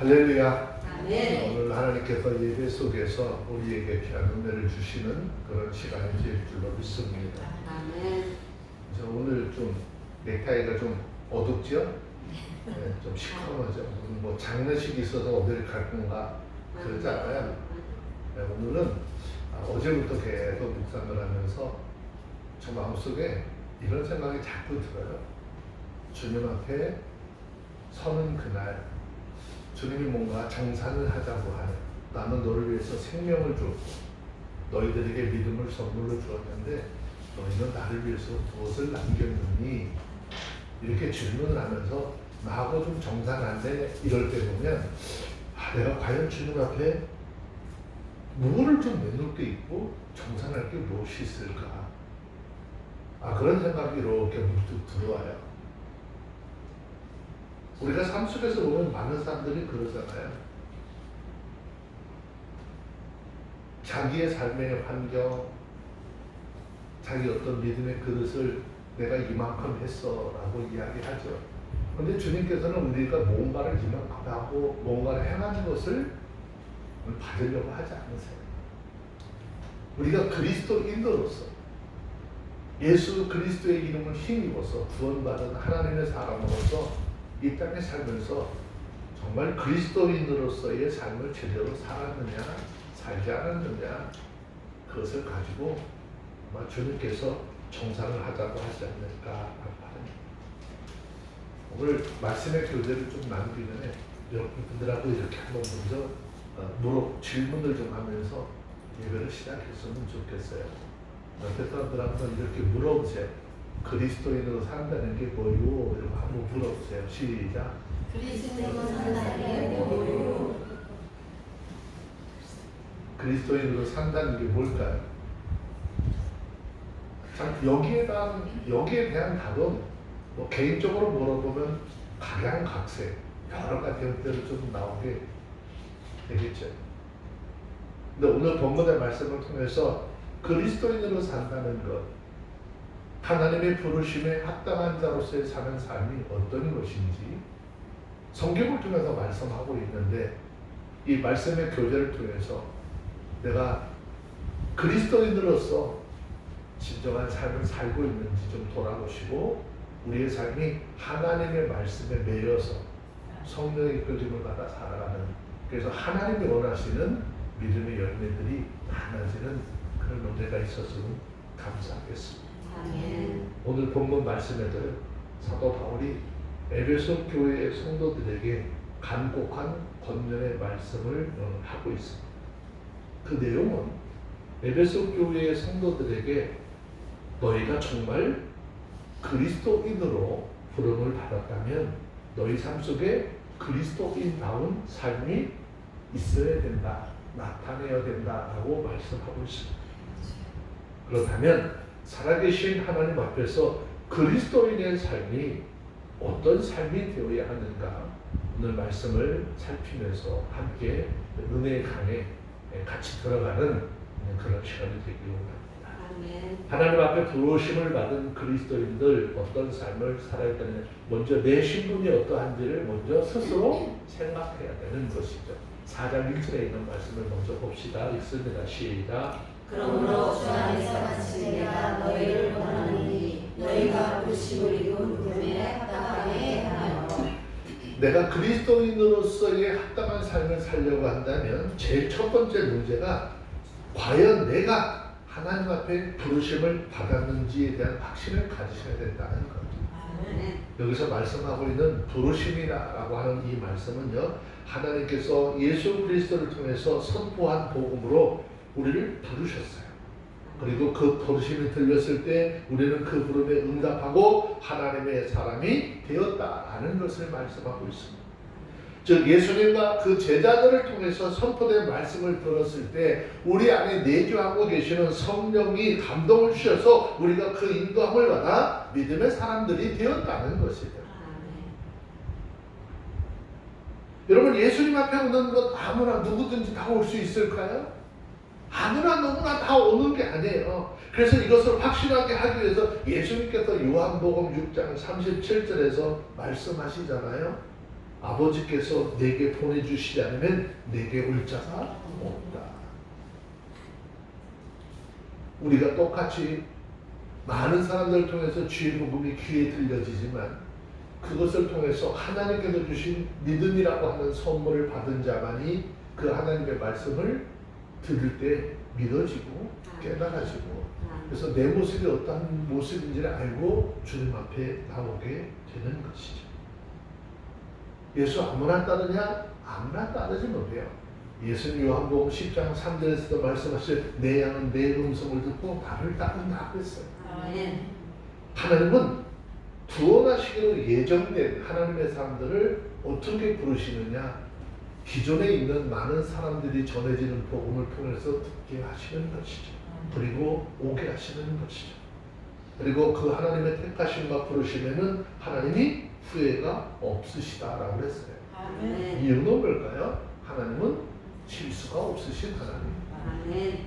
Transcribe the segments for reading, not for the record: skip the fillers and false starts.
할렐루야. 아멘. 오늘 하나님께서 예배 속에서 우리에게 귀한 은혜를 주시는 그런 시간이 될 줄로 믿습니다. 아멘. 그래서 오늘 좀 넥타이가 좀 어둡죠? 네, 좀 시커멓죠? 무슨 뭐 장례식이 있어서 어디를 갈 건가 그러잖아요. 네, 오늘은 어제부터 계속 묵상을 하면서 저 마음속에 이런 생각이 자꾸 들어요. 주님 앞에 서는 그날 주님이 뭔가 정산을 하자고 하는, 나는 너를 위해서 생명을 줬고 너희들에게 믿음을 선물로 주었는데 너희는 나를 위해서 무엇을 남겼느니, 이렇게 질문을 하면서 나하고 좀 정산한데, 이럴 때 보면 내가 과연 주님 앞에 무엇을 좀 내놓을 게 있고 정산할 게 무엇이 있을까, 그런 생각이 이렇게 문득 들어와요. 우리가 삶 속에서 보면 많은 사람들이 그러잖아요. 자기의 삶의 환경, 자기 어떤 믿음의 그릇을 내가 이만큼 했어 라고 이야기하죠. 그런데 주님께서는 우리가 뭔가를 이만큼 하고 뭔가를 행한 것을 받으려고 하지 않으세요. 우리가 그리스도인으로서 예수 그리스도의 이름을 힘입어서 구원받은 하나님의 사람으로서 이 땅에 살면서 정말 그리스도인으로서의 삶을 제대로 살았느냐 살지 않았느냐, 그것을 가지고 아마 주님께서 정산을 하자고 하지 않을까 합니다. 오늘 말씀의 교제를 좀 나누기 전에 여러분들하고 이렇게 한번 먼저 질문을 좀 하면서 예배를 시작했으면 좋겠어요. 옆에 사람들한테 이렇게 물어보세요. 그리스도인으로 산다는 게 뭐요? 이렇게 한번 물어보세요. 시작. 그리스도인으로 산다는 게 뭐요? 그리스도인으로 산다는 게 뭘까요? 참 여기에 대한 답은 뭐 개인적으로 물어보면 각양각색 여러 가지 형태로 좀 나오게 되겠죠. 근데 오늘 본문의 말씀을 통해서 그리스도인으로 산다는 것, 하나님의 부르심에 합당한 자로서의 사는 삶이 어떤 것인지 성경을 통해서 말씀하고 있는데, 이 말씀의 교제를 통해서 내가 그리스도인으로서 진정한 삶을 살고 있는지 좀 돌아보시고, 우리의 삶이 하나님의 말씀에 매여서 성령의 이끌림을 받아 살아가는, 그래서 하나님이 원하시는 믿음의 열매들이 많아지는 그런 은혜가 있었으면 감사하겠습니다. 아멘. 오늘 본문 말씀에도 사도 바울이 에베소 교회의 성도들에게 간곡한 권면의 말씀을 하고 있습니다. 그 내용은 에베소 교회의 성도들에게 너희가 정말 그리스도인으로 부름을 받았다면 너희 삶 속에 그리스도인다운 삶이 있어야 된다, 나타내야 된다라고 말씀하고 있습니다. 그렇다면 살아계신 하나님 앞에서 그리스도인의 삶이 어떤 삶이 되어야 하는가, 오늘 말씀을 살피면서 함께 은혜의 강에 같이 들어가는 그런 시간이 되기를 원합니다. 아멘. 하나님 앞에 부르심을 받은 그리스도인들 어떤 삶을 살아야 되느냐, 먼저 내 신분이 어떠한지를 먼저 스스로 생각해야 되는 것이죠. 4장 1절에 있는 말씀을 먼저 봅시다. 읽습니다. 시작. 그러므로 주 안에서 같이 내가 너희를 원하노니 너희가 부르심을 입은 부름에 합당하게 하여. 내가 그리스도인으로서의 합당한 삶을 살려고 한다면 제일 첫 번째 문제가 과연 내가 하나님 앞에 부르심을 받았는지에 대한 확신을 가지셔야 된다는 것. 여기서 말씀하고 있는 부르심이라고 하는 이 말씀은요, 하나님께서 예수 그리스도를 통해서 선포한 복음으로 우리를 부르셨어요. 그리고 그 부르심이 들렸을 때 우리는 그 부름에 응답하고 하나님의 사람이 되었다라는 것을 말씀하고 있습니다. 즉 예수님과 그 제자들을 통해서 선포된 말씀을 들었을 때 우리 안에 내주하고 계시는 성령이 감동을 주셔서 우리가 그 인도함을 받아 믿음의 사람들이 되었다는 것이죠. 여러분, 예수님 앞에 오는 것 아무나 누구든지 다 올 수 있을까요? 아무나 너무나 다 오는 게 아니에요. 그래서 이것을 확실하게 하기 위해서 예수님께서 요한복음 6장 37절에서 말씀하시잖아요. 아버지께서 내게 보내주시지 않으면 내게 올 자가 없다. 우리가 똑같이 많은 사람들을 통해서 주의 복음이 귀에 들려지지만 그것을 통해서 하나님께서 주신 믿음이라고 하는 선물을 받은 자만이 그 하나님의 말씀을 들을 때 믿어지고 깨달아지고 그래서 내 모습이 어떤 모습인지를 알고 주님 앞에 나오게 되는 것이죠. 예수 아무나 따르냐? 아무나 따르지 못해요. 예수님 요한복음 10장 3절에서도 말씀하실 내 양은 내 음성을 듣고 나를 따른다 그랬어요. 하나님은 구원하시기로 예정된 하나님의 사람들을 어떻게 부르시느냐? 기존에 있는 많은 사람들이 전해지는 복음을 통해서 듣게 하시는 것이죠. 그리고 오게 하시는 것이죠. 그리고 그 하나님의 택하심과 부르심에는 하나님이 후회가 없으시다라고 했어요. 이유는 뭘까요? 하나님은 실수가 없으신 하나님.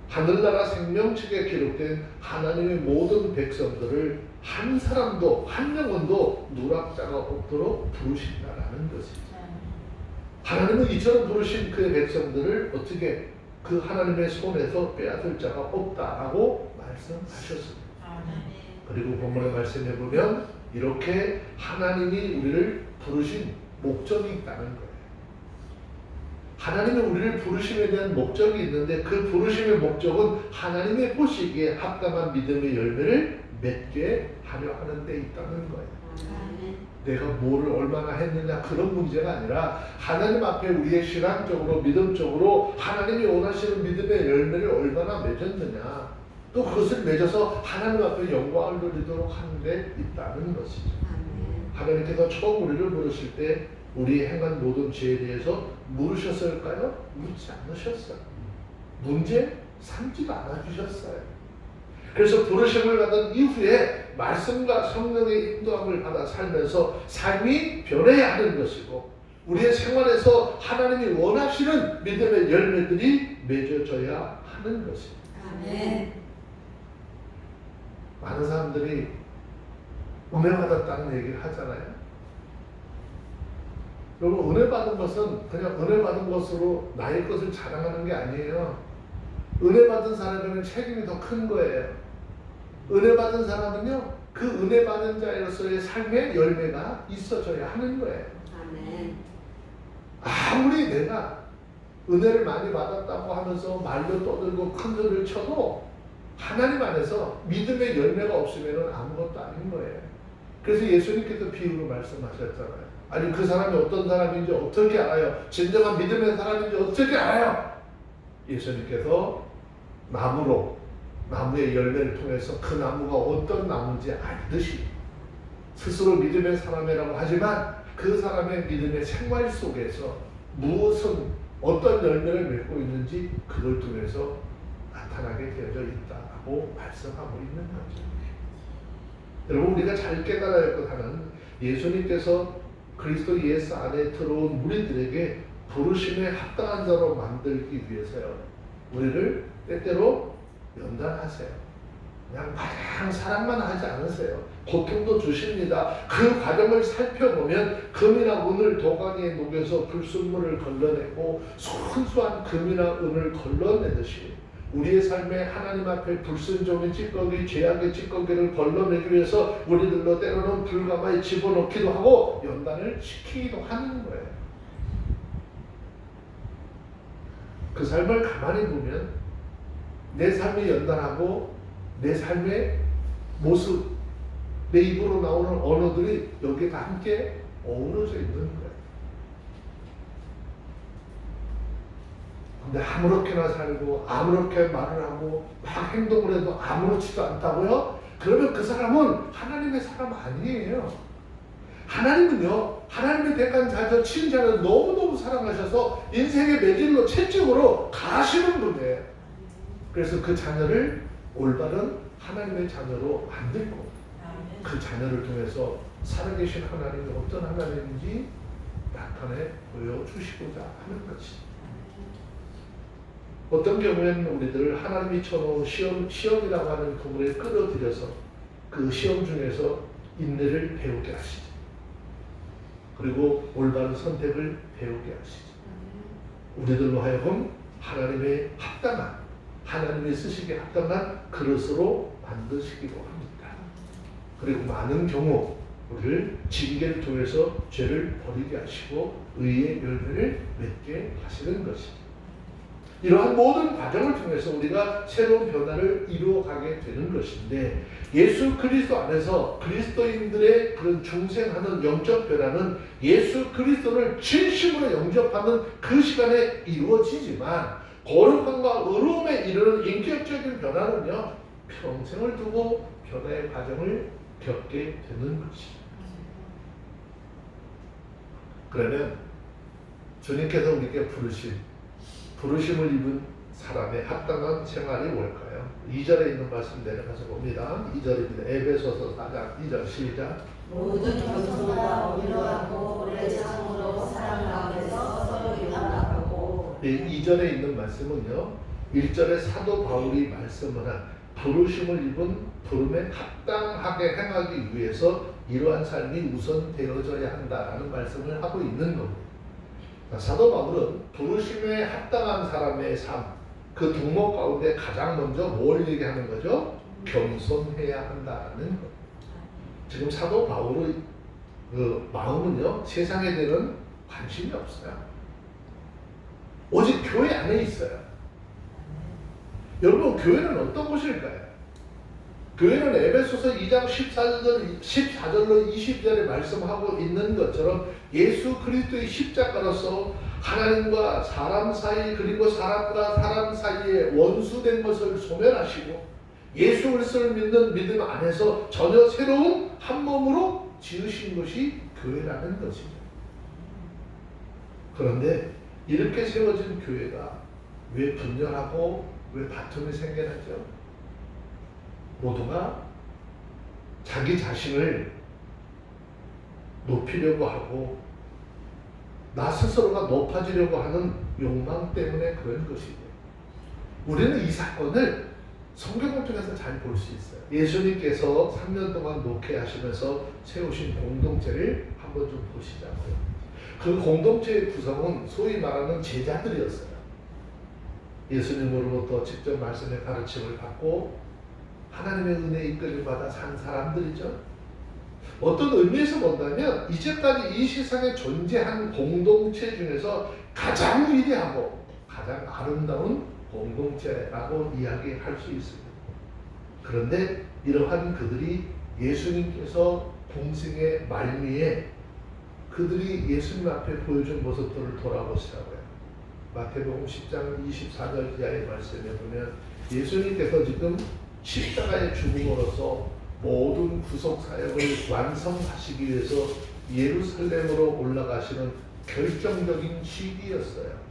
하늘나라 생명책에 기록된 하나님의 모든 백성들을 한 사람도 한 영혼도 누락자가 없도록 부르신다라는 것이죠. 하나님은 이처럼 부르신 그의 백성들을 어떻게 그 하나님의 손에서 빼앗을 자가 없다라고 말씀하셨습니다. 그리고 본문의 말씀에 보면 이렇게 하나님이 우리를 부르신 목적이 있다는 거예요. 하나님이 우리를 부르심에 대한 목적이 있는데 그 부르심의 목적은 하나님의 보시기에 합당한 믿음의 열매를 맺게 하려 하는 데 있다는 거예요. 내가 뭐를 얼마나 했느냐 그런 문제가 아니라 하나님 앞에 우리의 신앙적으로 믿음적으로 하나님이 원하시는 믿음의 열매를 얼마나 맺었느냐 또 그것을 맺어서 하나님 앞에 영광을 돌리도록 하는 데 있다는 것이죠. 하나님께서 처음 우리를 부르실 때 우리 행한 모든 죄에 대해서 물으셨을까요? 묻지 않으셨어요. 문제 삼지도 않아주셨어요. 그래서 부르심을 받은 이후에 말씀과 성령의 인도함을 받아 살면서 삶이 변해야 하는 것이고 우리의 생활에서 하나님이 원하시는 믿음의 열매들이 맺어져야 하는 것입니다. 많은 사람들이 은혜 받았다는 얘기를 하잖아요. 여러분 은혜 받은 것은 그냥 은혜 받은 것으로 나의 것을 자랑하는 게 아니에요. 은혜 받은 사람에게는 책임이 더 큰 거예요. 은혜 받은 사람은요 그 은혜 받은 자로서의 삶의 열매가 있어져야 하는 거예요. 아무리 내가 은혜를 많이 받았다고 하면서 말도 떠들고 큰 소리를 쳐도 하나님 안에서 믿음의 열매가 없으면 아무것도 아닌 거예요. 그래서 예수님께서 비유로 말씀하셨잖아요. 아니 그 사람이 어떤 사람인지 어떻게 알아요? 진정한 믿음의 사람인지 어떻게 알아요? 예수님께서 나무의 열매를 통해서 그 나무가 어떤 나무인지 알듯이 스스로 믿음의 사람이라고 하지만 그 사람의 믿음의 생활 속에서 어떤 열매를 맺고 있는지 그걸 통해서 나타나게 되어져 있다고 말씀하고 있는 거죠. 여러분 우리가 잘 깨달아야 할 것 하나는 예수님께서 그리스도 예수 안에 들어온 우리들에게 부르심에 합당한 자로 만들기 위해서요. 우리를 때때로 연단하세요. 그냥 마냥 사랑만 하지 않으세요. 고통도 주십니다. 그 과정을 살펴보면 금이나 은을 도가니에 녹여서 불순물을 걸러내고 순수한 금이나 은을 걸러내듯이 우리의 삶에 하나님 앞에 불순종의 찌꺼기, 죄악의 찌꺼기를 걸러내기 위해서 우리들로 때로는 불가마에 집어넣기도 하고 연단을 시키기도 하는 거예요. 그 삶을 가만히 보면 내 삶이 연단하고 내 삶의 모습, 내 입으로 나오는 언어들이 여기에 다 함께 어우러져 있는 거예요. 근데 아무렇게나 살고 아무렇게 말을 하고 막 행동을 해도 아무렇지도 않다고요? 그러면 그 사람은 하나님의 사람 아니에요. 하나님은요, 하나님의 택한 자녀, 친자를 너무너무 사랑하셔서 인생의 매질로 채찍으로 가시는 분이에요. 그래서 그 자녀를 올바른 하나님의 자녀로 만들고 그 자녀를 통해서 살아계신 하나님이 어떤 하나님인지 나타내 보여주시고자 하는 것이죠. 어떤 경우에는 우리들을 하나님이 쳐놓은 시험이라고 하는 부분에 끌어들여서 그 시험 중에서 인내를 배우게 하시죠. 그리고 올바른 선택을 배우게 하시죠. 우리들로 하여금 하나님의 합당한, 하나님의 쓰시기에 합당한 그릇으로 만드시기로 합니다. 그리고 많은 경우 우리를 징계를 통해서 죄를 버리게 하시고 의의 열매를 맺게 하시는 것입니다. 이러한 모든 과정을 통해서 우리가 새로운 변화를 이루어가게 되는 것인데, 예수 그리스도 안에서 그리스도인들의 그런 중생하는 영적 변화는 예수 그리스도를 진심으로 영접하는 그 시간에 이루어지지만, 거룩함과 의로움에 이르는 인격적인 변화는요 평생을 두고 변화의 과정을 겪게 되는 것이죠. 그러면 주님께서 우리에게 부르심을 입은 사람의 합당한 생활이 뭘까요? 2절에 있는 말씀 내려가서 봅니다. 2절입니다. 에베소서 4장 2절 시작. 모든 겸손과 온유하고 오래 참으로 사랑 가운데서 서로 용납하고. 2절에 있는 말씀은요, 1절에 사도 바울이 말씀을 한 부르심을 입은 부름에 합당하게 행하기 위해서 이러한 삶이 우선되어져야 한다라는 말씀을 하고 있는 겁니다. 사도 바울은 부르심에 합당한 사람의 삶, 그 덕목 가운데 가장 먼저 뭘 얘기하는 거죠? 겸손해야 한다는 것. 지금 사도 바울의 그 마음은요, 세상에 대한 관심이 없어요. 오직 교회 안에 있어요. 여러분, 교회는 어떤 곳일까요? 교회는 에베소서 2장 14절로 20절에 말씀하고 있는 것처럼 예수 그리스도의 십자가로서 하나님과 사람 사이, 그리고 사람과 사람 사이에 원수된 것을 소멸하시고 예수 그리스도를 믿는 믿음 안에서 전혀 새로운 한 몸으로 지으신 것이 교회라는 것입니다. 그런데 이렇게 세워진 교회가 왜 분열하고 왜 다툼이 생겨나죠? 모두가 자기 자신을 높이려고 하고 나 스스로가 높아지려고 하는 욕망 때문에 그런 것이죠. 우리는 이 사건을 성경을 통해서 잘 볼 수 있어요. 예수님께서 3년 동안 목회하시면서 세우신 공동체를 한번 좀 보시자고요. 그 공동체의 구성은 소위 말하는 제자들이었어요. 예수님으로부터 직접 말씀의 가르침을 받고 하나님의 은혜에 이끌림 받아 산 사람들이죠. 어떤 의미에서 본다면 이제까지 이 세상에 존재한 공동체 중에서 가장 위대하고 가장 아름다운 공동체라고 이야기할 수 있습니다. 그런데 이러한 그들이 예수님께서 공생의 말미에 그들이 예수님 앞에 보여준 모습들을 돌아보시라고요. 마태복음 10장 24절 이하의 말씀에 보면 예수님께서 지금 십자가의 죽음으로써 모든 구속 사역을 완성하시기 위해서 예루살렘으로 올라가시는 결정적인 시기였어요.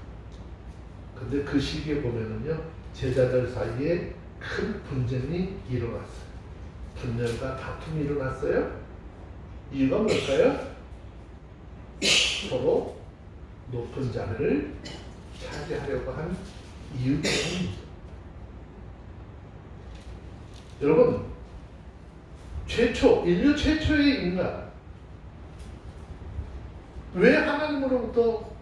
근데 그 시기에 보면은요, 제자들 사이에 큰 분쟁이 일어났어요. 분열과 다툼이 일어났어요. 이유가 뭘까요? 서로 높은 자리를 차지하려고 한 이유 때문이죠. 여러분, 인류 최초의 인간, 왜 하나님으로부터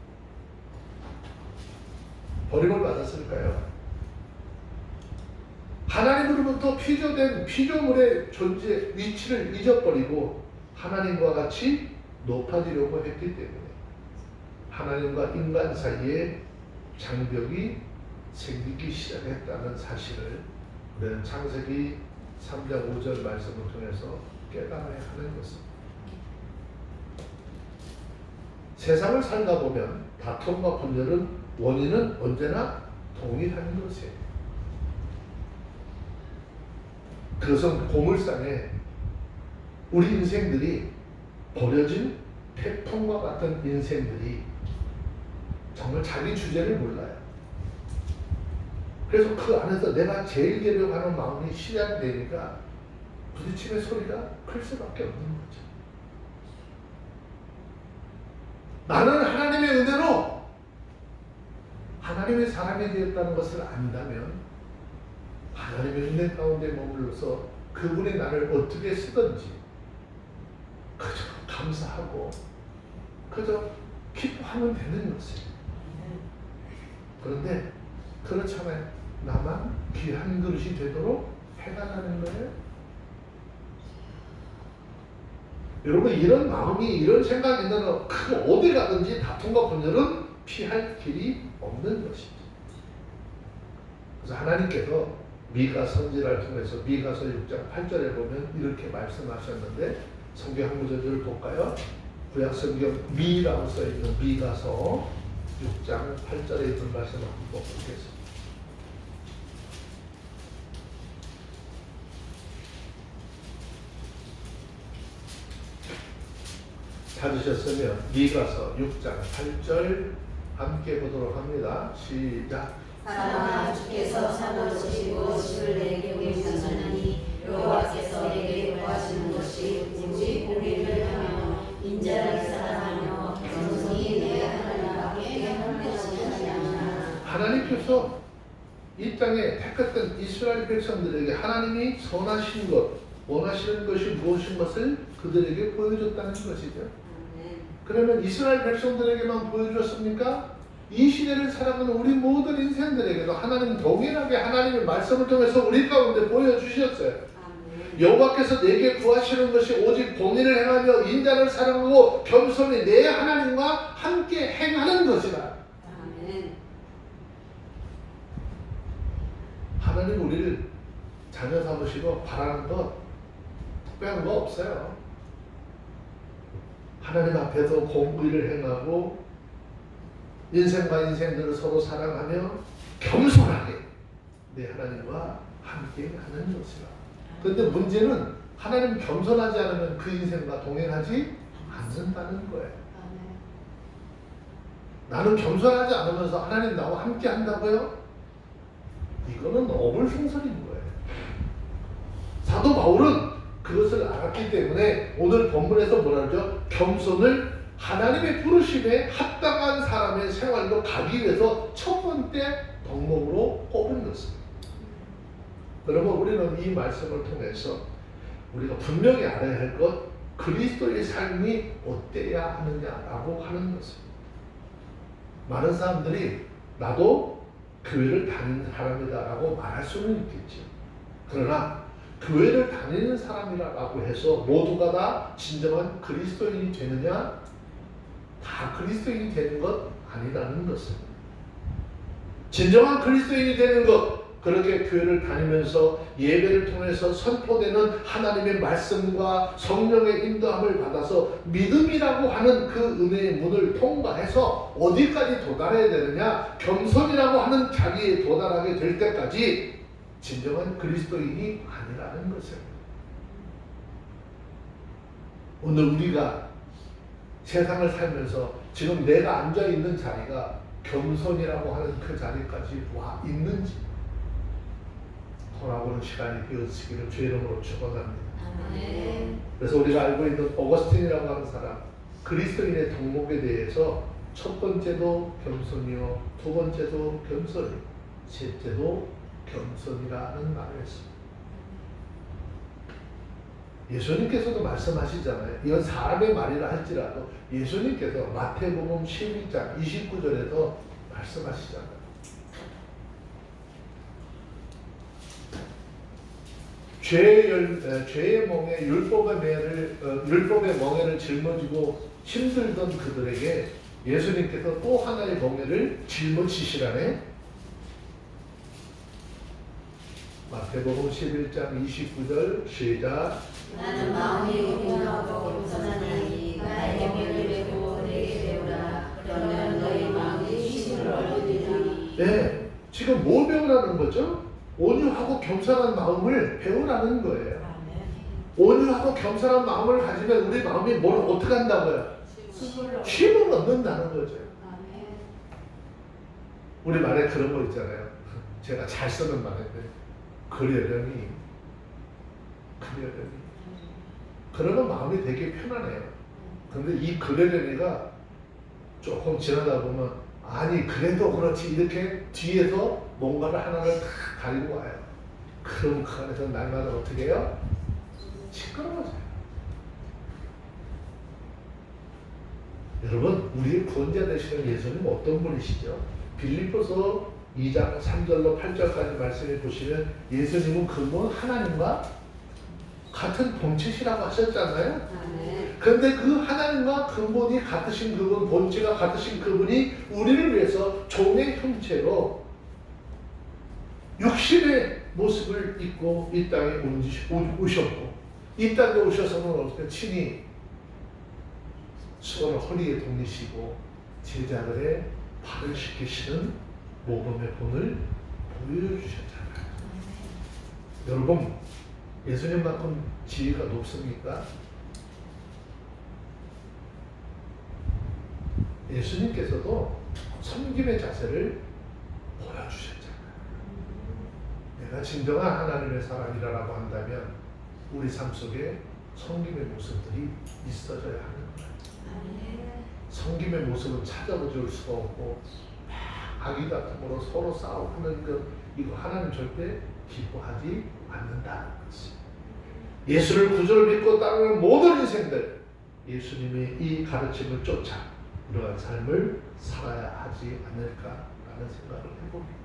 버림을 받았을까요? 하나님으로부터 피조된 피조물의 존재, 위치를 잊어버리고 하나님과 같이 높아지려고 했기 때문에 하나님과 인간 사이에 장벽이 생기기 시작했다는 사실을 우리는 창세기 3장 5절 말씀을 통해서 깨달아야 하는 것입니다. 세상을 살다 보면 다툼과 분열은 원인은 언제나 동일한 것이에요. 그것은 고물상에 우리 인생들이 버려진 태풍과 같은 인생들이 정말 자기 주제를 몰라요. 그래서 그 안에서 내가 제일 되려고 하는 마음이 실현되니까 부딪힘의 소리가 클 수밖에 없는 거죠. 나는 하나님의 은혜로 하나님의 사람이 되었다는 것을 안다면 하나님의 은혜 가운데 머물러서 그분이 나를 어떻게 쓰든지 그저 감사하고 그저 기뻐하면 되는 것이에요. 그런데 그렇잖아요. 나만 귀한 그릇이 되도록 해달라는 거예요. 여러분, 이런 마음이, 이런 생각이 있는 그 어디 가든지 다툼과 분열은 피할 길이 없는 것이죠. 그래서 하나님께서 미가 선지자를 통해서 미가서 6장 8절에 보면 이렇게 말씀하셨는데, 성경 한 구절을 볼까요? 구약 성경 미라고 써 있는 미가서 6장 8절에 있는 말씀 한번 보겠습니다. 찾으셨으면 미가서 6장 8절 함께 보도록 합니다. 시작. 사람아, 주께서 사모하시고 집을 내게 보이셨으니 여호와께서 내게 구하시는 것이 오직 보기를 하며 인자를 사랑하며 겸손히 내 하나님께 하는 것이 아니하나. 하나님께서 이 땅에 택했던 이스라엘 백성들에게 하나님이 선하신 것, 원하시는 것이 무엇인 것을 그들에게 보여줬다는 것이죠. 그러면 이스라엘 백성들에게만 보여주었습니까? 이 시대를 살아가는 우리 모든 인생들에게도 하나님 동일하게 하나님의 말씀을 통해서 우리 가운데 보여주셨어요. 여호와께서 내게 구하시는 것이 오직 공의를 행하며 인자를 사랑하고 겸손히 내 하나님과 함께 행하는 것이다. 하나님 우리를 자녀 삼으시고 바라는 것 특별한 거 없어요. 하나님 앞에서 공의를 행하고 인생과 인생들을 서로 사랑하며 겸손하게 내 하나님과 함께 하는 것이라. 그런데 문제는 하나님 겸손하지 않으면 그 인생과 동행하지 않는다는 거예요. 나는 겸손하지 않으면서 하나님 나와 함께 한다고요? 이거는 어불성설인 거예요. 사도 바울은 그것을 알았기 때문에 오늘 본문에서 뭐라 그러죠? 겸손을 하나님의 부르심에 합당한 사람의 생활로 가기 위해서 첫 번째 덕목으로 꼽은 것입니다. 그러면 우리는 이 말씀을 통해서 우리가 분명히 알아야 할 것, 그리스도의 삶이 어때야 하느냐라고 하는 것입니다. 많은 사람들이 나도 교회를 다니는 사람이다라고 말할 수는 있겠죠. 그러나 교회를 다니는 사람이라고 해서 모두가 다 진정한 그리스도인이 되느냐? 다 그리스도인이 되는 것 아니라는 것입니다. 진정한 그리스도인이 되는 것, 그렇게 교회를 다니면서 예배를 통해서 선포되는 하나님의 말씀과 성령의 인도함을 받아서 믿음이라고 하는 그 은혜의 문을 통과해서 어디까지 도달해야 되느냐? 겸손이라고 하는 자리에 도달하게 될 때까지 진정한 그리스도인이 아니라는 것입니다. 오늘 우리가 세상을 살면서 지금 내가 앉아있는 자리가 겸손이라고 하는 그 자리까지 와 있는지 돌아보는 시간이 되어지기를 주의 이름으로 축원합니다. 그래서 우리가 알고 있는 어거스틴이라고 하는 사람, 그리스도인의 덕목에 대해서 첫 번째도 겸손이요, 두 번째도 겸손이, 셋째도 겸손이라는 말을 했습니다. 예수님께서도 말씀하시잖아요. 이건 사람의 말이라 할지라도 예수님께서 마태복음 12장 29절에서 말씀하시잖아요. 죄의 멍에 율법의 멍에를 짊어지고 힘들던 그들에게 예수님께서 또 하나의 멍에를 짊어지시라네. 마태복음 11장 29절 시작. 나는 마음이 온유하고 겸손하니 나의 멍에를 메고 내게 배우라. 그러면 너희 마음이 힘을 얻으리니. 네, 지금 뭘 배우라는 거죠? 온유하고 겸손한 마음을 배우라는 거예요. 온유하고 겸손한 마음을 가지면 우리 마음이 뭘 어떻게 한다고요? 힘을 얻는다는 거죠. 우리 말에 그런 거 있잖아요. 제가 잘 쓰는 말인데 그러려니 그러면 마음이 되게 편안해요. 그런데 이 그러려니가 조금 지나다 보면 아니 그래도 그렇지 이렇게 뒤에서 뭔가를 하나를 다 가리고 와요. 그럼 그 안에서 날마다 어떻게 해요? 시끄러워져요. 여러분, 우리의 구원자 되시는 예수님 어떤 분이시죠? 빌립보서 2장 3절로 8절까지 말씀해 보시면 예수님은 근본 하나님과 같은 본체시라고 하셨잖아요. 그런데 그 하나님과 근본이 같으신 그분, 본체가 같으신 그분이 우리를 위해서 종의 형체로 육신의 모습을 입고 이 땅에 오셨고, 이 땅에 오셔서는 어떻게 친히 수건을 허리에 돌리시고 제자들의 발을 씻기시는 모범의 본을 보여주셨잖아요. 여러분, 예수님만큼 지위가 높습니까? 예수님께서도 섬김의 자세를 보여주셨잖아요. 내가 진정한 하나님의 사람이라고 한다면 우리 삶 속에 섬김의 모습들이 있어져야 하는 거예요. 섬김의 모습은 찾아볼 수가 없고 악의 다툼으로 서로 싸우는 것, 이거 하나님 절대 기뻐하지 않는다는 것이. 예수를 구주로 믿고 따르는 모든 인생들, 예수님의 이 가르침을 쫓아 그러한 삶을 살아야 하지 않을까라는 생각을 해봅니다.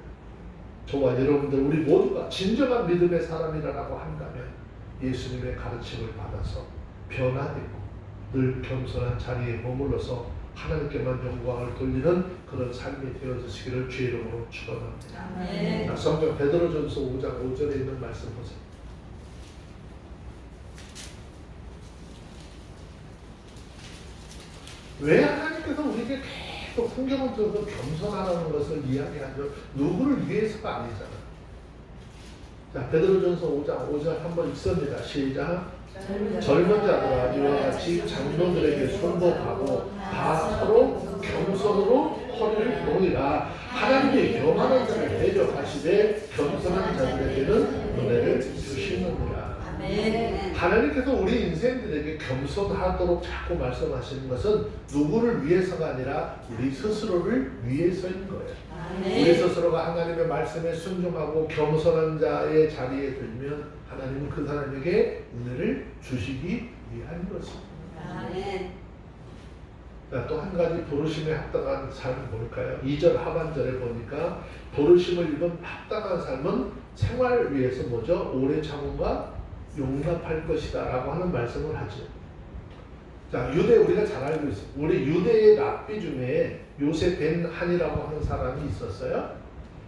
저와 여러분들, 우리 모두가 진정한 믿음의 사람이라고 한다면 예수님의 가르침을 받아서 변화되고 늘 겸손한 자리에 머물러서 하나님께만 영광을 돌리는 그런 삶이 되어주시기를 주의 이름으로 축원합니다. 성경 베드로전서 5장 5절에 있는 말씀 보세요. 왜 하나님께서 우리에게 계속 성경을 들어서 겸손하라는 것을 이야기하죠? 누구를 위해서가 아니잖아. 자, 베드로전서 5장 5절 한번 읽습니다. 시작. 젊은 자들아, 이와 같이 장로들에게 순복하고 다 서로 겸손으로 허리를 동이라. 하나님이 교만한 자를 대적하시되 겸손한 자들에게는 은혜를 주시느니라. 하나님께서 우리 인생들에게 겸손하도록 자꾸 말씀하시는 것은 누구를 위해서가 아니라 우리 스스로를 위해서인 거예요. 우리 스스로가 하나님의 말씀에 순종하고 겸손한 자의 자리에 들면 하나님은 그 사람에게 은혜를 주시기 위한 것입니다. 또 한 가지 부르심에 합당한 삶은 뭘까요? 2절 하반절에 보니까 부르심을 입은 합당한 삶은 생활을 위해서 뭐죠? 오래 참음과 용납할 것이다 라고 하는 말씀을 하죠. 자, 유대 우리가 잘 알고 있어요. 우리 유대의 랍비 중에 요셉 벤 한이라고 하는 사람이 있었어요.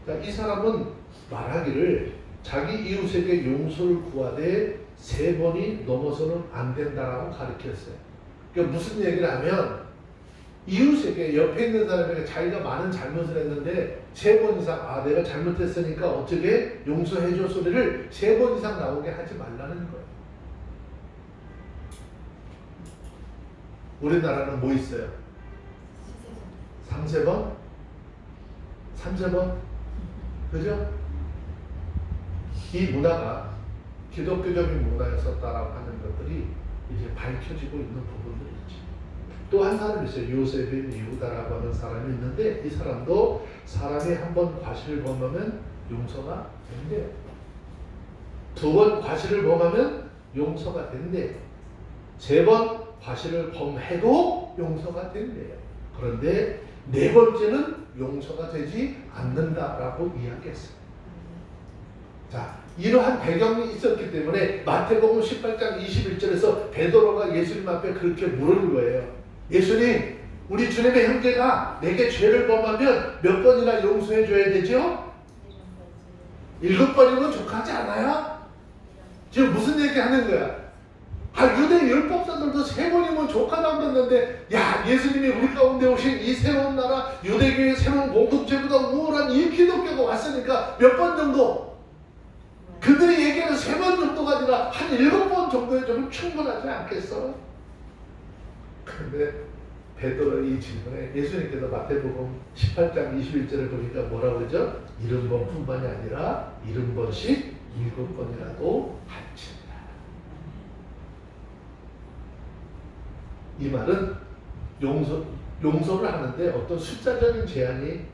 자, 이 사람은 말하기를 자기 이웃에게 용서를 구하되 3번이 넘어서는 안 된다라고 가르쳤어요. 그러니까 무슨 얘기를 하면 이웃에게 옆에 있는 사람에게 자기가 많은 잘못을 했는데 3번 이상 내가 잘못했으니까 어떻게 용서해줘 소리를 3번 이상 나오게 하지 말라는 거예요. 우리나라는 뭐 있어요? 3세번? 3세번? 그죠? 이 문화가 기독교적인 문화였었다라고 하는 것들이 이제 밝혀지고 있는 부분들이 있죠. 또 한 사람이 있어요. 요셉인 이후다라고 하는 사람이 있는데 이 사람도 사람이 한 번 과실을 범하면 용서가 된대요. 2번 과실을 범하면 용서가 된대요. 3번 과실을 범해도 용서가 된대요. 그런데 4번째는 용서가 되지 않는다라고 이야기했어요. 자, 이러한 배경이 있었기 때문에 마태복음 18장 21절에서 베드로가 예수님 앞에 그렇게 물은 거예요. 예수님, 우리 주님의 형제가 내게 죄를 범하면 몇 번이나 용서해 줘야 되죠? 7번이면 족하지 않아요? 지금 무슨 얘기 하는 거야? 유대 율법사들도 3번이면 족하다고 그랬는데, 야, 예수님이 우리 가운데 오신 이 새로운 나라, 유대교의 새로운 공동체보다 우월한 이 기독교가 왔으니까 몇 번 정도? 그들이 얘기하는 3번 정도가 아니라 한 7번 정도에 좀 충분하지 않겠어? 그런데 베드로의 이 질문에 예수님께서 마태복음 18장 21절을 보니까 뭐라고 그러죠? 70번뿐만이 아니라 70번씩 7번이라도 할지니라. 이 말은 용서를 하는데 어떤 숫자적인 제한이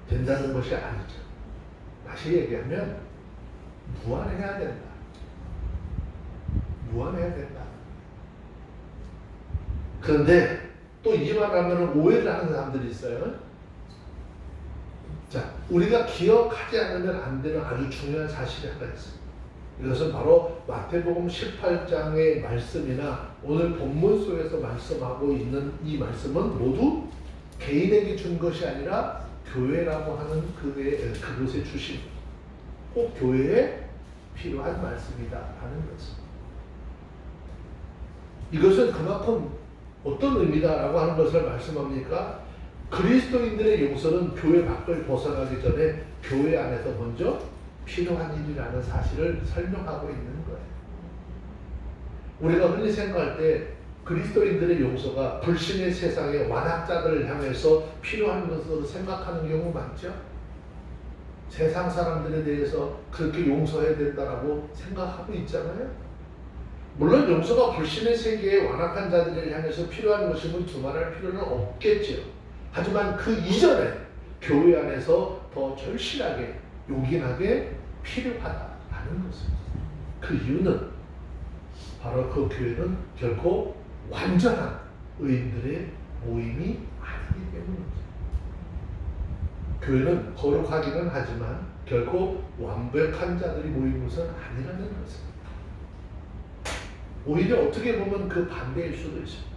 된다는 것이 아니죠. 다시 얘기하면 무한해야 된다. 무한해야 된다. 그런데 또 이 말하면 오해를 하는 사람들이 있어요. 자, 우리가 기억하지 않으면 안 되는 아주 중요한 사실이 하나 있어요. 이것은 바로 마태복음 18장의 말씀이나 오늘 본문 속에서 말씀하고 있는 이 말씀은 모두 개인에게 준 것이 아니라 교회라고 하는 그곳에 주신 꼭 교회에 필요한 말씀이다 하는 것입니다. 이것은 그만큼 어떤 의미다라고 하는 것을 말씀합니까? 그리스도인들의 용서는 교회 밖을 벗어나기 전에 교회 안에서 먼저 필요한 일이라는 사실을 설명하고 있는 거예요. 우리가 흔히 생각할 때 그리스도인들의 용서가 불신의 세상의 완악자들을 향해서 필요한 것으로 생각하는 경우 많죠? 세상 사람들에 대해서 그렇게 용서해야 된다라고 생각하고 있잖아요. 물론 용서가 불신의 세계의 완악한 자들을 향해서 필요한 것임을 두말할 필요는 없겠죠. 하지만 그 이전에 교회 안에서 더 절실하게 요긴하게 필요하다는 것입니다. 그 이유는 바로 그 교회는 결코 완전한 의인들의 모임이 아니기 때문입니다. 교회는 거룩하기는 하지만 결코 완벽한 자들이 모인 것은 아니라는 것입니다. 오히려 어떻게 보면 그 반대일 수도 있습니다.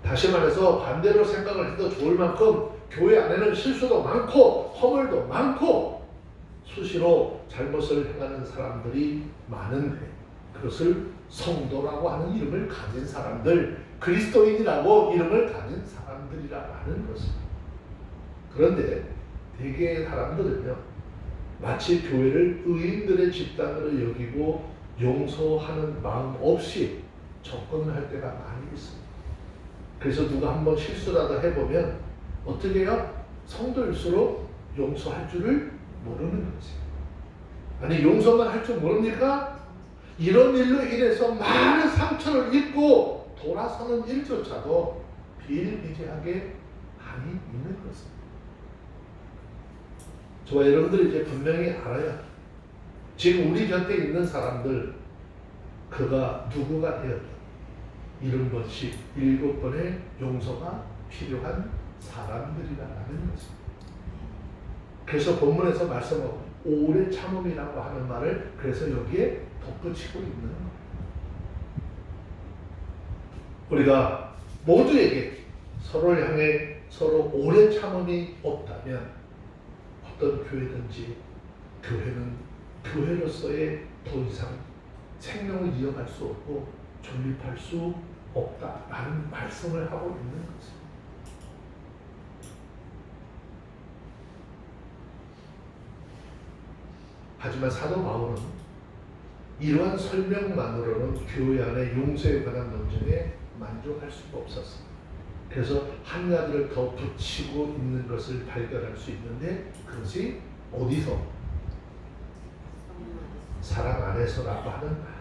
다시 말해서 반대로 생각을 해도 좋을 만큼 교회 안에는 실수도 많고 허물도 많고 수시로 잘못을 행하는 사람들이 많은데 그것을 성도라고 하는 이름을 가진 사람들, 그리스도인이라고 이름을 가진 사람들이라 하는 것입니다. 그런데 대개의 사람들은요, 마치 교회를 의인들의 집단으로 여기고 용서하는 마음 없이 접근을 할 때가 많이 있습니다. 그래서 누가 한번 실수라도 해보면 어떻게 해요? 성도일수록 용서할 줄을 모르는 거지. 아니 용서만 할 줄 모릅니까? 이런 일로 인해서 많은 상처를 입고 돌아서는 일조차도 비일비재하게 많이 있는 것입니다. 저와 여러분들이 이제 분명히 알아요. 지금 우리 곁에 있는 사람들 그가 누구가 되었든 70번씩 7번의 용서가 필요한 사람들이라는 것입니다. 그래서 본문에서 말씀하고 오래 참음이라고 하는 말을 그래서 여기에 덧붙이고 있는 거예요. 우리가 모두에게 서로를 향해 서로 오래 참음이 없다면 어떤 교회든지 교회는 교회로서의 더 이상 생명을 이어갈 수 없고 존립할 수 없다라는 말씀을 하고 있는 것입니다. 하지만 사도 바울은 이러한 설명만으로는 교회 안의 용서에 관한 논쟁에 만족할 수가 없었습니다. 그래서 한 가지를 더 붙이고 있는 것을 발견할 수 있는데 그것이 어디서? 사랑 안에서라고 하는 말.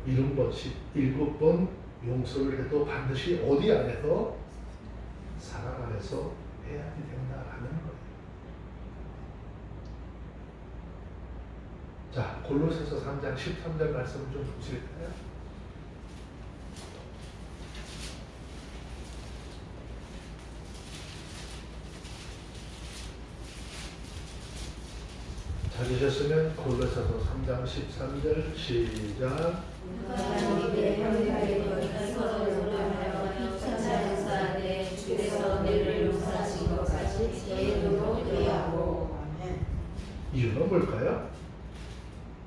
70번씩 7번 용서를 해도 반드시 어디 안에서? 사랑 안에서 해야 된다라는 거예요. 자, 골로새서 3장 13절 말씀을 좀 보실까요? 찾으셨으면 골로새서 3장 13절 시작. 이유는 뭘까요?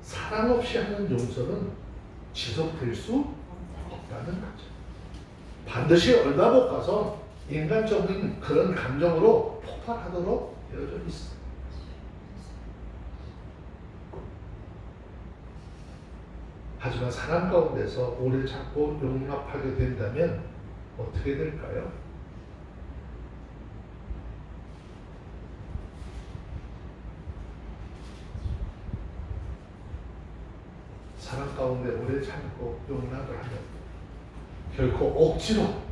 사랑 없이 하는 용서는 지속될 수 없다는 거죠. 반드시 얼마 못 가서 인간적인 그런 감정으로 폭발하도록 되어져 있습니다. 하지만 사랑 가운데서 오래 참고 용납하게 된다면 어떻게 될까요? 사랑 가운데 오래 참고 용납을 하면 결코 억지로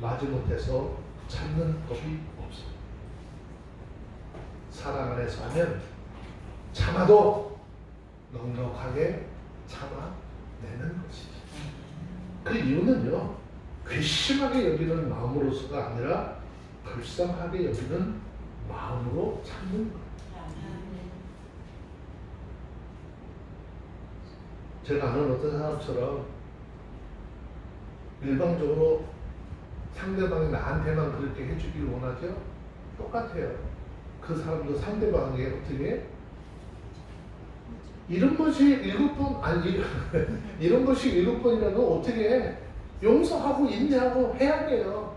마지못해서 참는 법이 없습니다. 사랑 안에서 하면 참아도 넉넉하게 참아내는 것이죠. 그 이유는요, 괘씸하게 여기는 마음으로서가 아니라 불쌍하게 여기는 마음으로 찾는 거예요. 제가 아는 어떤 사람처럼 일방적으로 상대방이 나한테만 그렇게 해주길 원하죠? 똑같아요. 그 사람도 상대방에게 어떻게 해? 이런 것이 7번, 아니, 이런 것이 7번이라도 어떻게 해? 용서하고 인내하고 해야 돼요.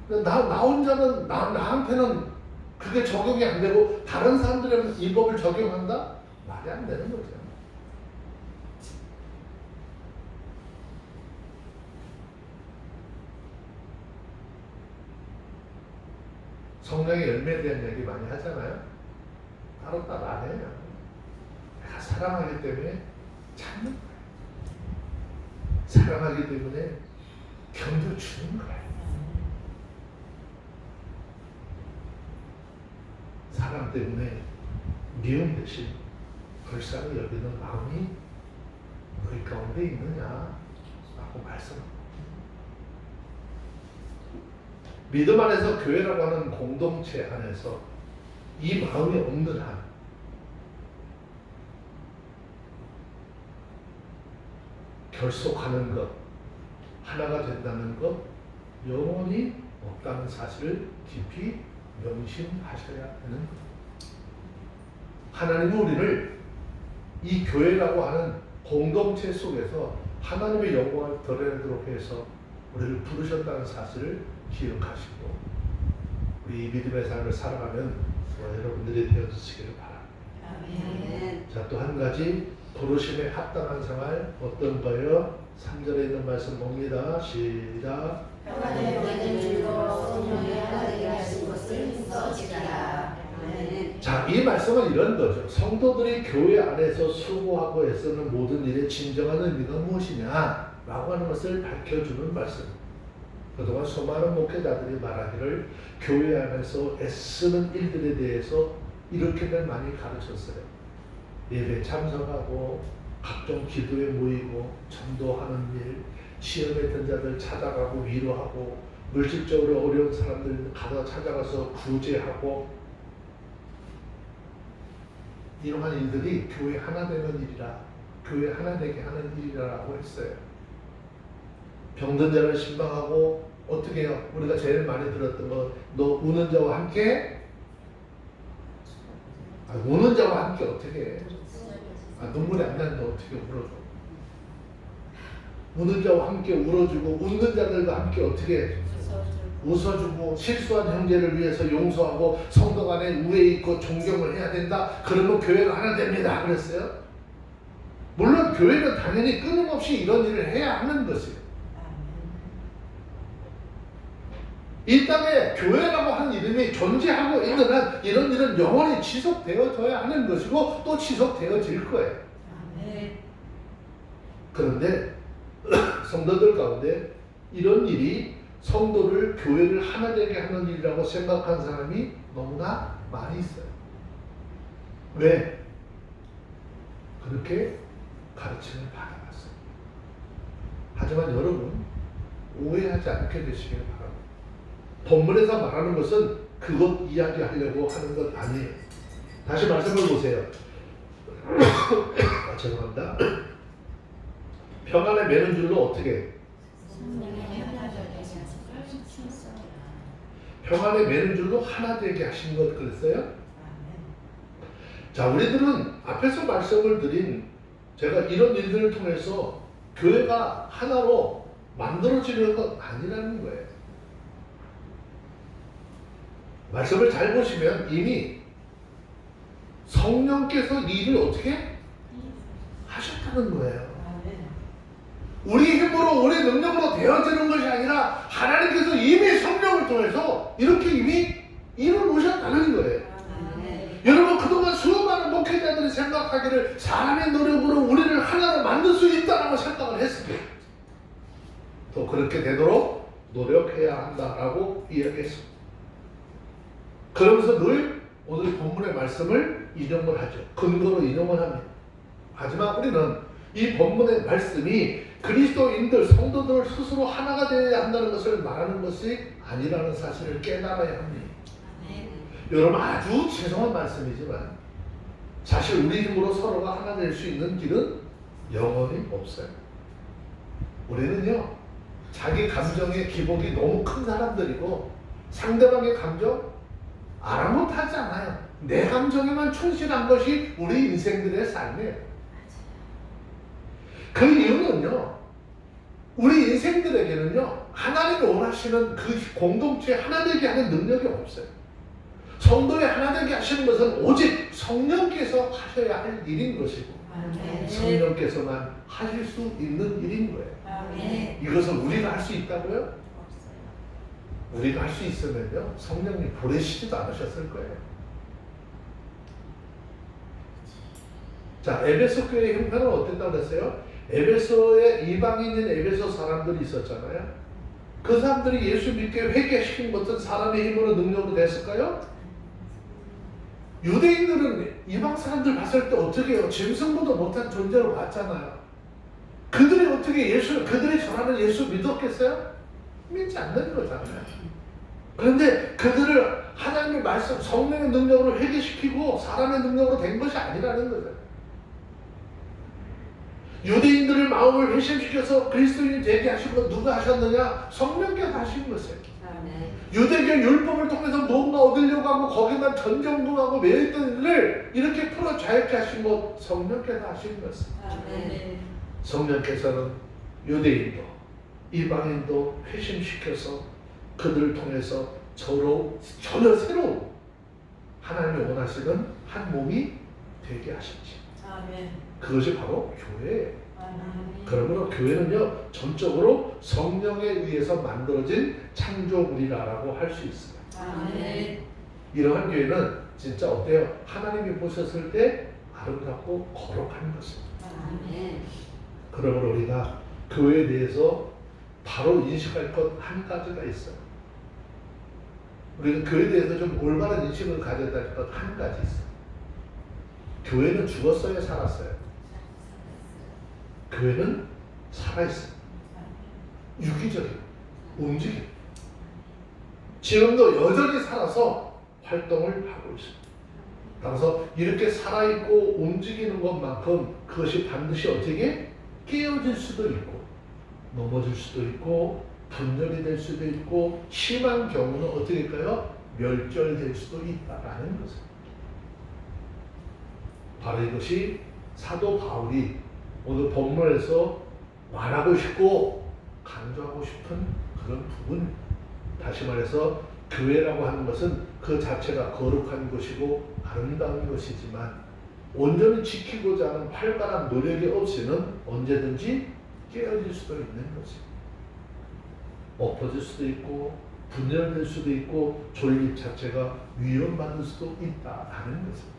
나 혼자는, 나한테는 그게 적용이 안 되고, 다른 사람들은 이 법을 적용한다? 말이 안 되는 거죠. 성령의 열매에 대한 얘기 많이 하잖아요. 따로따로 안 해요. 내가 사랑하기 때문에 참는 거예요. 사랑하기 때문에 견뎌주는 거예요. 사랑 때문에 미움 대신 불쌍히 여기는 마음이 너희 가운데 있느냐 라고 말씀합니다. 믿음 안에서 교회라고 하는 공동체 안에서 이 마음이 없는 한 결속하는 것, 하나가 된다는 것, 영원히 없다는 사실을 깊이 명심하셔야 되는 것. 하나님은 우리를 이 교회라고 하는 공동체 속에서 하나님의 영광을 드러내도록 해서 우리를 부르셨다는 사실을 기억하시고 우리 믿음의 삶을 살아가면 여러분들이 되어주시기를 바랍니다. 아멘. 자, 또 한 가지 부르심에 합당한 생활 어떤 거예요? 3절에 있는 말씀 봅니다. 시작. 평안에 모든 줄로 성령의 하나 되게 하신 것을 써지라. 아멘. 자, 이 말씀은 이런 거죠. 성도들이 교회 안에서 수고하고 애쓰는 모든 일의 진정한 의미가 무엇이냐 라고 하는 것을 밝혀주는 말씀. 그동안 수많은 목회자들이 말하기를 교회 안에서 애쓰는 일들에 대해서 이렇게들 많이 가르쳤어요. 예배 참석하고 각종 기도에 모이고 전도하는 일, 시험에 든 자들 찾아가고 위로하고 물질적으로 어려운 사람들 가서 찾아가서 구제하고 이러한 일들이 교회 하나 되는 일이라, 교회 하나 되게 하는 일이라고 했어요. 병든 자를 신방하고 어떻게 해요? 우리가 제일 많이 들었던 거, 너 우는 자와 함께 우는 자와 함께 어떻게 해? 눈물이 안 나는데 어떻게 울어줘? 우는 자와 함께 울어주고 웃는 자들과 함께 어떻게 해? 웃어주고 실수한 형제를 위해서 용서하고 성도 간에 우애 있고 존경을 해야 된다. 그러면 교회가 하나 됩니다. 그랬어요? 물론 교회는 당연히 끊임없이 이런 일을 해야 하는 것이에요. 이 땅에 교회라고 하는 이름이 존재하고 있는 한 이런 일은 영원히 지속되어져야 하는 것이고 또 지속되어질 거예요. 그런데 성도들 가운데 이런 일이 성도를 교회를 하나 되게 하는 일이라고 생각한 사람이 너무나 많이 있어요. 왜? 그렇게 가르침을 받아봤어요. 하지만 여러분 오해하지 않게 되시길 바랍니다. 본문에서 말하는 것은 그것 이야기하려고 하는 것 아니에요. 다시 말씀을 보세요. 죄송합니다. 평안에 매는 줄로 어떻게? 평안에 매는 줄로 하나 되게 하신 것 그랬어요? 자, 우리들은 앞에서 말씀을 드린 제가 이런 일들을 통해서 교회가 하나로 만들어지는 것 아니라는 거예요. 말씀을 잘 보시면 이미 성령께서 이 일을 어떻게 하셨다는 거예요. 우리 힘으로 우리 능력으로 되어지는 것이 아니라 하나님께서 이미 성령을 통해서 이렇게 이미 일을 놓으셨다는 거예요. 여러분 그동안 수많은 목회자들이 생각하기를 사람의 노력으로 우리를 하나로 만들 수 있다라고 생각을 했을 거예요. 또 그렇게 되도록 노력해야 한다라고 이야기했습니다. 그러면서 늘 오늘 본문의 말씀을 인용을 하죠. 근거로 인용을 합니다. 하지만 우리는 이 본문의 말씀이 그리스도인들, 성도들 스스로 하나가 되어야 한다는 것을 말하는 것이 아니라는 사실을 깨달아야 합니다. 여러분 아주 죄송한 말씀이지만 사실 우리 힘으로 서로가 하나 될 수 있는 길은 영원히 없어요. 우리는요 자기 감정의 기복이 너무 큰 사람들이고 상대방의 감정 아랑곳하지 않아요. 내 감정에만 충실한 것이 우리 인생들의 삶이에요. 그 이유는요 우리 인생들에게는요 하나님이 원하시는 그 공동체에 하나 되게 하는 능력이 없어요. 성도의 하나 되게 하시는 것은 오직 성령께서 하셔야 할 일인 것이고 성령께서만 하실 수 있는 일인 거예요. 이것을 우리가 할 수 있다고요? 우리가 할 수 있으면요 성령님 보내시지도 않으셨을 거예요. 자, 에베소 교회의 형편은 어땠다고 그랬어요? 에베소에 이방인인 에베소 사람들이 있었잖아요. 그 사람들이 예수 믿게 회개시킨 것은 사람의 힘으로 능력으로 됐을까요? 유대인들은 이방 사람들 봤을 때 어떻게 해요? 짐승보다 못한 존재로 봤잖아요. 그들이 어떻게 그들이 전하는 예수 믿었겠어요? 믿지 않는 거잖아요. 그런데 그들을 하나님의 말씀, 성령의 능력으로 회개시키고 사람의 능력으로 된 것이 아니라는 거죠. 유대인들의 마음을 회심시켜서 그리스도인이 되게 하신 건 누가 하셨느냐? 성령께서 하신 것이에요. 유대교 율법을 통해서 뭔가 얻으려고 하고 거기만 전전긍하고 매였던 일을 이렇게 풀어 자유케 하신 것 성령께서 하신 것입니다. 성령께서는 유대인도 이방인도 회심시켜서 그들을 통해서 전혀 새로운 하나님이 원하시는 한 몸이 되게 하셨지. 그것이 바로 교회예요. 그러므로 교회는요 전적으로 성령에 의해서 만들어진 창조물이라고 할 수 있어요. 이러한 교회는 진짜 어때요? 하나님이 보셨을 때 아름답고 거룩한 것입니다. 그러므로 우리가 교회에 대해서 바로 인식할 것 한 가지가 있어요. 우리가 교회에 대해서 좀 올바른 인식을 가져야 될 것 한 가지 있어요. 교회는 죽었어요, 살았어요? 교회는 살아있어요. 유기적이에요. 움직여요. 지금도 여전히 살아서 활동을 하고 있습니다. 따라서 이렇게 살아있고 움직이는 것만큼 그것이 반드시 어떻게 깨어질 수도 있고 넘어질 수도 있고 분열이 될 수도 있고 심한 경우는 어떻게 될까요? 멸절될 수도 있다라는 것입니다. 바로 이것이 사도 바울이 오늘 본문에서 말하고 싶고 강조하고 싶은 그런 부분입니다. 다시 말해서 교회라고 하는 것은 그 자체가 거룩한 것이고 아름다운 것이지만 온전히 지키고자 하는 활발한 노력이 없이는 언제든지 깨어질 수도 있는 것입니다. 엎어질 수도 있고 분열될 수도 있고 존립 자체가 위험받을 수도 있다라는 것입니다.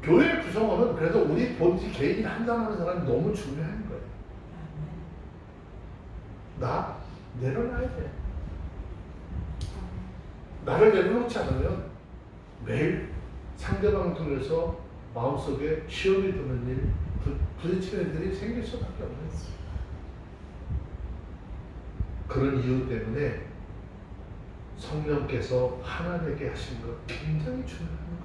교회의 구성원은 그래서 우리 본지 개인이 한잔하는 사람이 너무 중요한 거예요. 나 내려놔야 돼. 나를 내려놓지 않으면 매일 상대방을 통해서 마음속에 시험이 드는 일, 부딪히는 일들이 생길 수밖에 없는 거예요. 그런 이유 때문에 성령께서 하나 되게 하신 것 굉장히 중요한 거예요.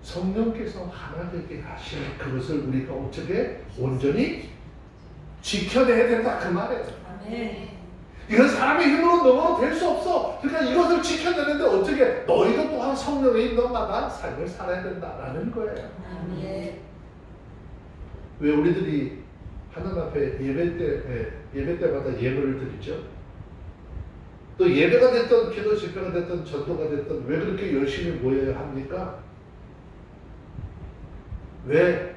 성령께서 하나 되게 하신 그것을 우리가 어떻게 온전히 지켜내야 된다 그 말이에요. 이건 사람의 힘으로 넘어도 될 수 없어. 그러니까 이것을 지켜내는데 어떻게 너희도 또한 성령의 인도마다 삶을 살아야 된다라는 거예요. 왜 우리들이 하나님 앞에 예배 때마다 예물을 드리죠? 또 예배가 됐든 기도 집회가 됐든 전도가 됐든 왜 그렇게 열심히 모여야 합니까? 왜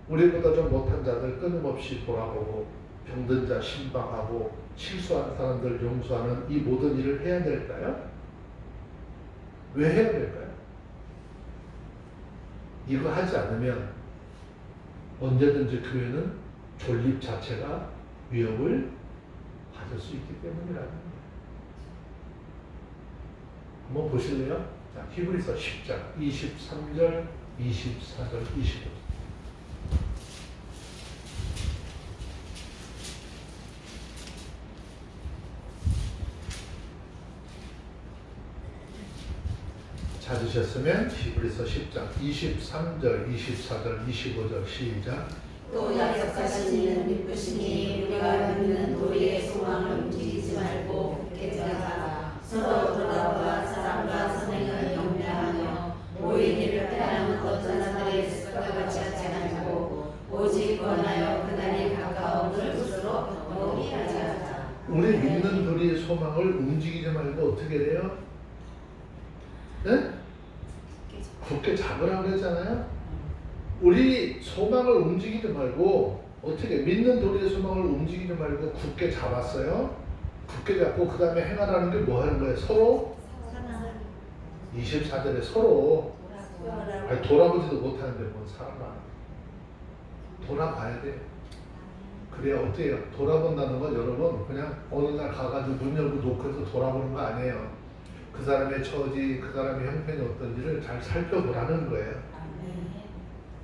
우리보다 좀 못한 자들 끊임없이 돌아보고 병든 자 신방하고 실수하는 사람들 용서하는 이 모든 일을 해야 될까요? 왜 해야 될까요? 이거 하지 않으면 언제든지 교회는 존립 자체가 위협을 받을 수 있기 때문이라는 거예요. 한번 보실래요? 자, 히브리서 10장 23절, 24절, 25절. 찾으셨으면 히브리서 10장 23절, 24절, 25절 시작. 또 약속하시는 믿으시니 우리가 믿는 도리의 소망을 움직이지 말고 굳게 잡아 서로 돌아와 사랑과 선행을 격려하며 모이기를 피하는 어떤 사람의 습과 같이 하지 말고 오직 원하여 그날이 가까움을 스스로 더욱 하지 하자. 우리 믿는 도리의 소망을 움직이지 말고 어떻게 해요? 네? 굳게 잡으라고 그랬잖아요. 우리 소망을 움직이지 말고 어떻게 믿는 도리의 소망을 움직이지 말고 굳게 잡았어요. 굳게 잡고 그 다음에 행하라는 게 뭐 하는 거예요? 서로 24절에 서로 아니, 돌아보지도 못하는데 뭔 사람아 돌아봐야 돼. 그래야 어떻게 해요? 돌아본다는 건 여러분 그냥 어느 날 가가지고 문 열고 놓고서 돌아보는 거 아니에요. 그 사람의 처지, 그 사람의 형편이 어떤지를 잘 살펴보라는 거예요.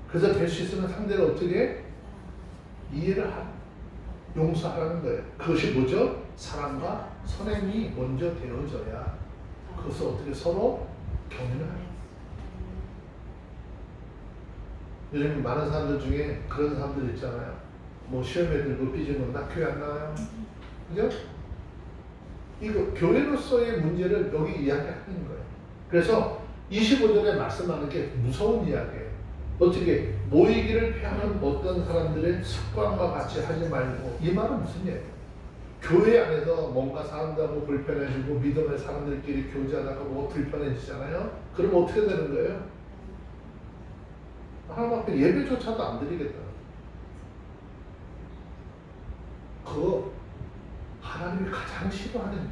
그래서 될 수 있으면 상대를 어떻게 해? 이해를 용서하라는 거예요. 그것이 뭐죠? 사랑과 선행이 먼저 되어져야 그것을 어떻게 서로 격려해요. 요즘 많은 사람들 중에 그런 사람들 있잖아요. 뭐 시험에 들고 삐지면 나 교회 안 나와요. 그죠? 이거 교회로서의 문제를 여기 이야기하는 거예요. 그래서 25절에 말씀하는 게 무서운 이야기예요. 어떻게 모이기를 피하는 어떤 사람들의 습관과 같이 하지 말고 이 말은 무슨 얘기예요? 교회 안에서 뭔가 사람들하고 불편해지고 믿음의 사람들끼리 교제하다가 뭐 불편해지잖아요. 그럼 어떻게 되는 거예요? 하나님 앞에 예배조차도 안 드리겠다. 그거 하나님이 가장 싫어하는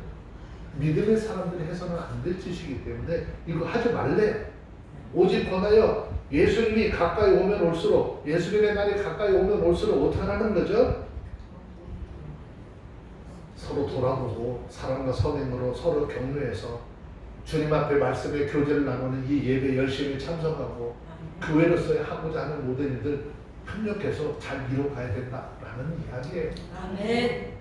믿음의 사람들이 해서는 안 될 짓이기 때문에 이거 하지 말래요. 오직 권하여 예수님이 가까이 오면 올수록 예수님의 날이 가까이 오면 올수록 어떻게 하는 거죠? 서로 돌아보고 사랑과 선행으로 서로 격려해서 주님 앞에 말씀의 교제를 나누는 이 예배 열심히 참석하고 교회로서의 하고자 하는 모든 일들 협력해서 잘 이뤄가야 된다라는 이야기예요. 아멘.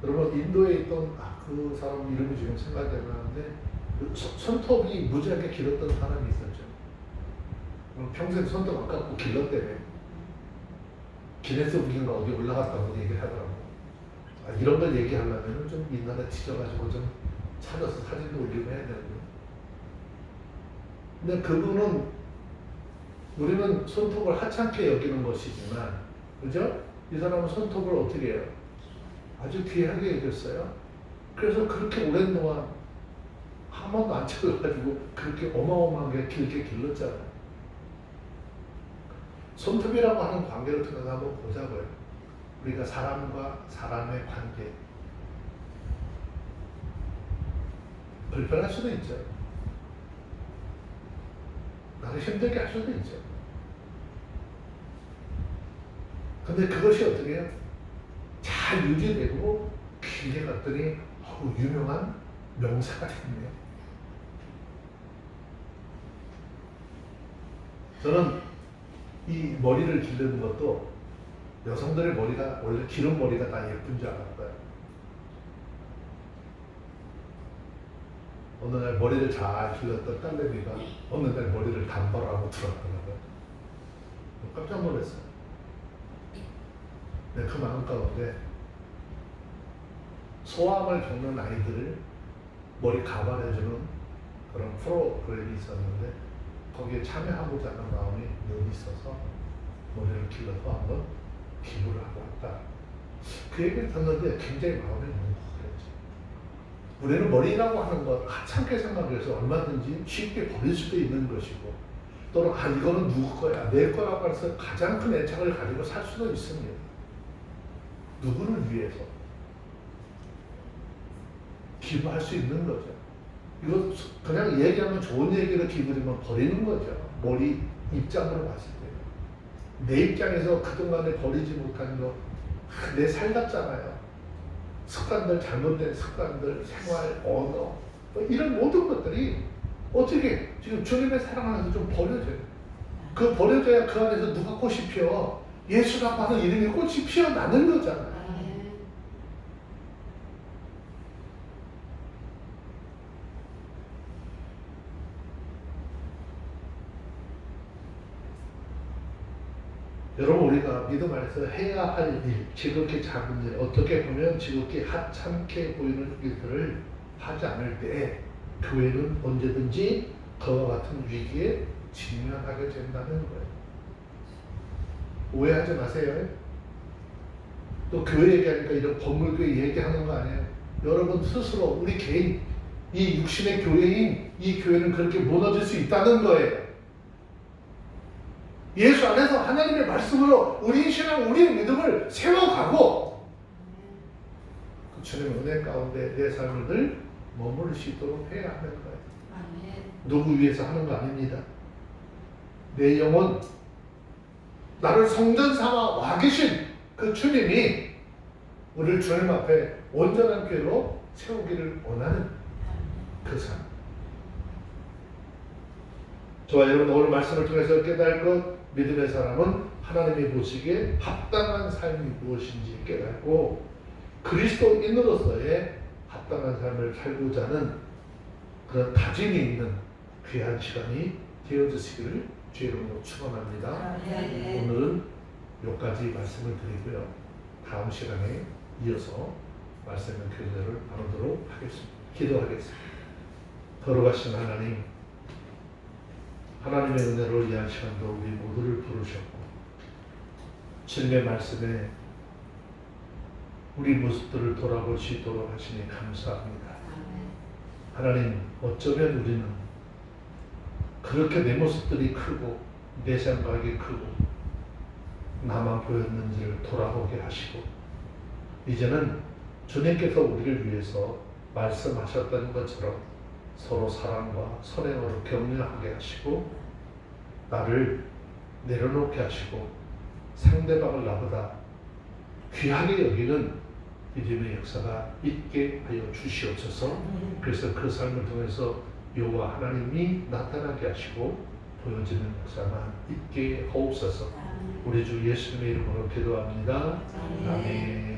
여러분 인도에 있던 그 사람 이름이 지금 생각이 안 나는데 손톱이 무지하게 길었던 사람이 있었죠. 평생 손톱 안 깎고 길렀대네. 기네스북인가 어디 올라갔다고 얘기를 하더라고. 이런 걸 얘기하려면 좀 인터넷 뒤져가지고 좀 찾아서 사진도 올리고 해야 되거든요. 근데 그분은 우리는 손톱을 하찮게 여기는 것이지만 그죠? 이 사람은 손톱을 어떻게 해요? 아주 귀하게 여겼어요. 그래서 그렇게 오랜 동안 한 번도 안 쳐가지고 그렇게 어마어마하게 길게 길렀잖아요. 손톱이라고 하는 관계를 통해서 한번 보자고요. 우리가 사람과 사람의 관계 불편할 수도 있죠. 나를 힘들게 할 수도 있죠. 근데 그것이 어떻게 해요? 잘 유지되고 길게 갔더니 유명한 명사가 됐네요. 저는 이 머리를 기르는 것도 여성들의 머리가 원래 기른 머리가 다 예쁜 줄 알았어요. 어느 날 머리를 잘 길렀던 딸내미가 어느 날 머리를 단발하고 들어왔더라고요. 깜짝 놀랐어요. 네, 그 마음 가운데 소아암을 겪는 아이들을 머리 가발해주는 그런 프로그램이 있었는데 거기에 참여하고자 하는 마음이 늘 있어서 머리를 길러서 한번 기부를 하고 왔다. 그 얘기를 듣는데 굉장히 마음이 뭉클했죠. 우리는 머리라고 하는 것 하찮게 생각해서 얼마든지 쉽게 버릴 수도 있는 것이고 또는 이거는 누구 거야 내 거라고 해서 가장 큰 애착을 가지고 살 수도 있습니다. 누구를 위해서 기부할 수 있는 거죠. 이거 그냥 얘기하면 좋은 얘기를 기부하면 버리는 거죠. 머리 입장으로 봤을 때. 내 입장에서 그동안에 버리지 못한 거 내 살 같잖아요. 습관들, 잘못된 습관들, 생활, 언어 뭐 이런 모든 것들이 어떻게 지금 주님의 사랑 안에서 좀 버려져요. 그 버려져야 그 안에서 누가 꽃이 피어 예수라고 하는 이름의 꽃이 피어나는 거잖아요. 여러분 우리가 믿음 안에서 해야 할 일, 지극히 작은 일, 어떻게 보면 지극히 하찮게 보이는 일들을 하지 않을 때 교회는 언제든지 그와 같은 위기에 직면하게 된다는 거예요. 오해하지 마세요. 또 교회 얘기하니까 이런 건물교회 얘기하는 거 아니에요. 여러분 스스로 우리 개인, 이 육신의 교회인 이 교회는 그렇게 무너질 수 있다는 거예요. 예수 안에서 하나님의 말씀으로 우리 신앙, 우리의 믿음을 세워가고 그 주님의 은혜 가운데 내 삶을 늘 머무를 수 있도록 해야 하는 거예요. 누구 위해서 하는 거 아닙니다. 내 영혼, 나를 성전 삼아 와 계신 그 주님이 우리를 주님 앞에 온전한 교회로 세우기를 원하는 그 삶. 저와 여러분 오늘 말씀을 통해서 깨달을 것, 믿음의 사람은 하나님이 보시기에 합당한 삶이 무엇인지 깨닫고 그리스도인으로서의 합당한 삶을 살고자 하는 그런 다짐이 있는 귀한 시간이 되어주시기를 주의 이름으로 축원합니다. 오늘은 여기까지 말씀을 드리고요. 다음 시간에 이어서 말씀의 교제를 나누도록 하겠습니다. 기도하겠습니다. 걸어가신 하나님, 하나님의 은혜로 이 한 시간도 우리 모두를 부르셨고 주님의 말씀에 우리 모습들을 돌아볼 수 있도록 하시니 감사합니다. 하나님, 어쩌면 우리는 그렇게 내 모습들이 크고 내 생각이 크고 나만 보였는지를 돌아보게 하시고 이제는 주님께서 우리를 위해서 말씀하셨던 것처럼 서로 사랑과 선행으로 격려하게 하시고 나를 내려놓게 하시고 상대방을 나보다 귀하게 여기는 믿음의 역사가 있게 하여 주시옵소서. 그래서 그 삶을 통해서 여호와 하나님이 나타나게 하시고 보여지는 역사만 있게 하옵소서. 우리 주 예수님의 이름으로 기도합니다. 아멘.